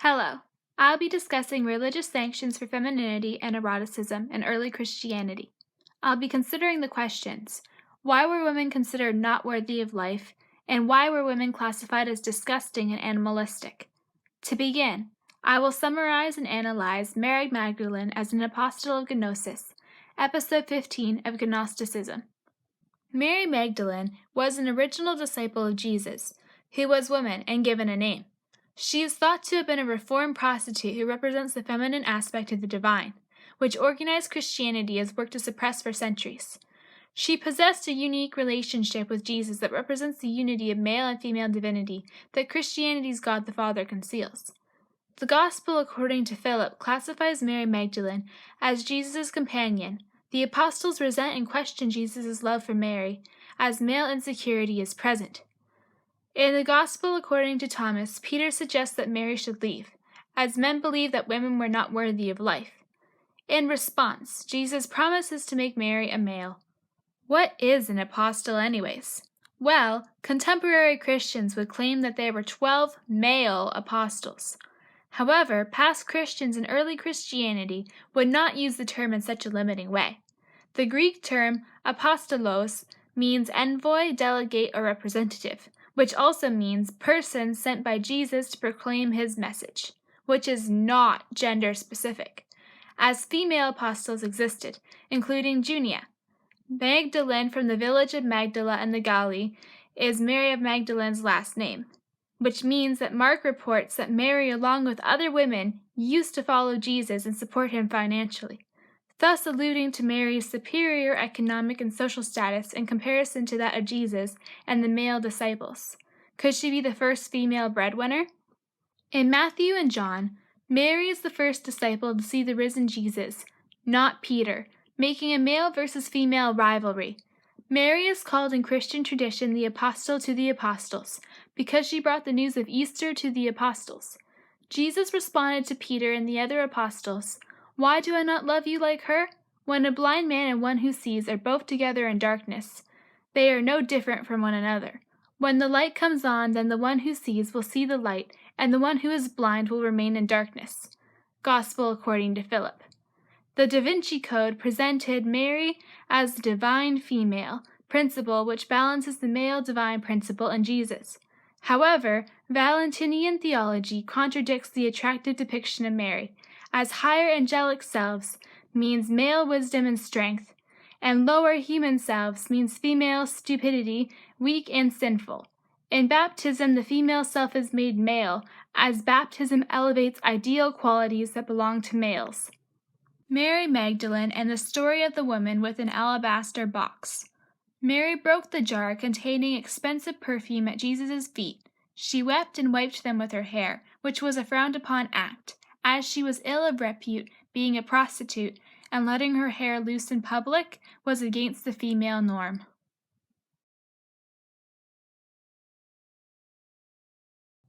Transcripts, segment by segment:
Hello. I'll be discussing religious sanctions for femininity and eroticism in early Christianity. I'll be considering the questions: why were women considered not worthy of life, and why were women classified as disgusting and animalistic? To begin, I will summarize and analyze Mary Magdalene as an apostle of Gnosis, episode 15 of Gnosticism. Mary Magdalene was an original disciple of Jesus, who was woman and given a name. She is thought to have been a reformed prostitute who represents the feminine aspect of the divine, which organized Christianity has worked to suppress for centuries. She possessed a unique relationship with Jesus that represents the unity of male and female divinity that Christianity's God the Father conceals. The Gospel according to Philip classifies Mary Magdalene as Jesus' companion. The apostles resent and question Jesus' love for Mary, as male insecurity is present. In the Gospel according to Thomas, Peter suggests that Mary should leave, as men believed that women were not worthy of life. In response, Jesus promises to make Mary a male. What is an apostle anyways? Well, contemporary Christians would claim that there were 12 male apostles. However, past Christians in early Christianity would not use the term in such a limiting way. The Greek term apostolos means envoy, delegate, or representative, which also means person sent by Jesus to proclaim his message, which is not gender specific, as female apostles existed, including Junia. Magdalene from the village of Magdala in the Galilee is Mary of Magdalene's last name, which means that Mark reports that Mary, along with other women, used to follow Jesus and support him financially, thus alluding to Mary's superior economic and social status in comparison to that of Jesus and the male disciples. Could she be the first female breadwinner? In Matthew and John, Mary is the first disciple to see the risen Jesus, not Peter, making a male versus female rivalry. Mary is called in Christian tradition the apostle to the apostles, because she brought the news of Easter to the apostles. Jesus responded to Peter and the other apostles, "Why do I not love you like her? When a blind man and one who sees are both together in darkness, they are no different from one another. When the light comes on, then the one who sees will see the light, and the one who is blind will remain in darkness." Gospel according to Philip. The Da Vinci Code presented Mary as the divine female principle, which balances the male divine principle in Jesus. However, Valentinian theology contradicts the attractive depiction of Mary, as higher angelic selves means male wisdom and strength, and lower human selves means female stupidity, weak and sinful. In baptism, the female self is made male, as baptism elevates ideal qualities that belong to males. Mary Magdalene and the story of the woman with an alabaster box. Mary broke the jar containing expensive perfume at Jesus' feet. She wept and wiped them with her hair, which was a frowned-upon act, as she was ill of repute, being a prostitute, and letting her hair loose in public was against the female norm.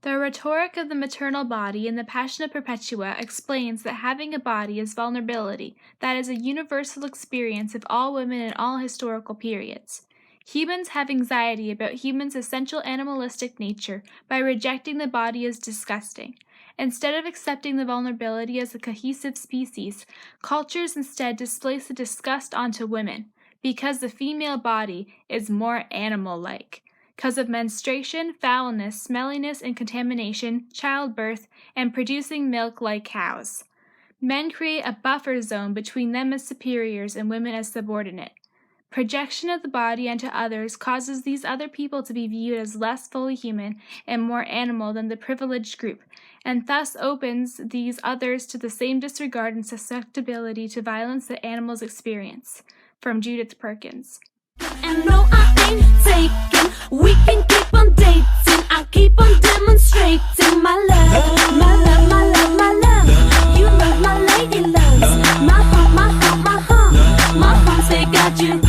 The rhetoric of the maternal body in the Passion of Perpetua explains that having a body is vulnerability, that is a universal experience of all women in all historical periods. Humans have anxiety about humans' essential animalistic nature by rejecting the body as disgusting. Instead of accepting the vulnerability as a cohesive species, cultures instead displace the disgust onto women, because the female body is more animal-like, because of menstruation, foulness, smelliness, and contamination, childbirth, and producing milk like cows. Men create a buffer zone between them as superiors and women as subordinate. Projection of the body onto others causes these other people to be viewed as less fully human and more animal than the privileged group, and thus opens these others to the same disregard and susceptibility to violence that animals experience. From Judith Perkins. And no, I ain't taking. We can keep on dating. I keep on demonstrating my love, my love, my love, my love. You love my lady loves. My heart, my heart, my heart. My heart say got you.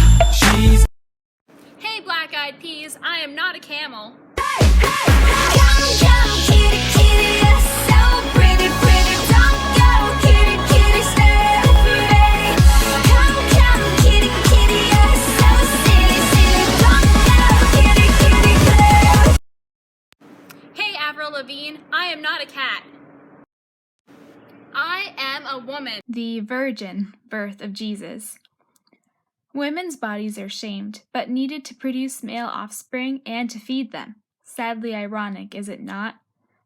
Hey, black-eyed peas, I am not a camel. Hey, hey, come, come, kitty, kitty, you're so pretty, pretty. Don't go, kitty, kitty, stay free. Come, come, kitty, kitty, you're so silly, silly. Don't go, kitty, kitty, play. Hey, Avril Lavigne, I am not a cat. I am a woman. The virgin birth of Jesus. Women's bodies are shamed, but needed to produce male offspring and to feed them. Sadly ironic, is it not?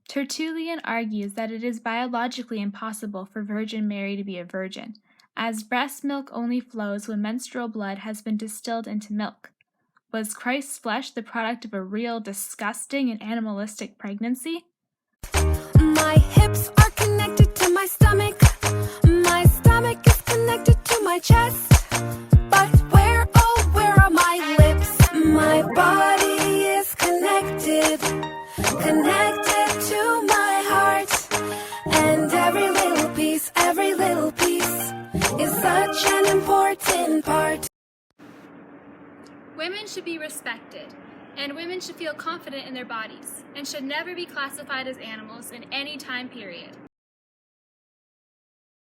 Tertullian argues that it is biologically impossible for Virgin Mary to be a virgin, as breast milk only flows when menstrual blood has been distilled into milk. Was Christ's flesh the product of a real, disgusting, and animalistic pregnancy? My hips are connected to my stomach. My stomach is connected to my chest. But where, oh, where are my lips? My body is connected to my heart. And every little piece is such an important part. Women should be respected, and women should feel confident in their bodies, and should never be classified as animals in any time period.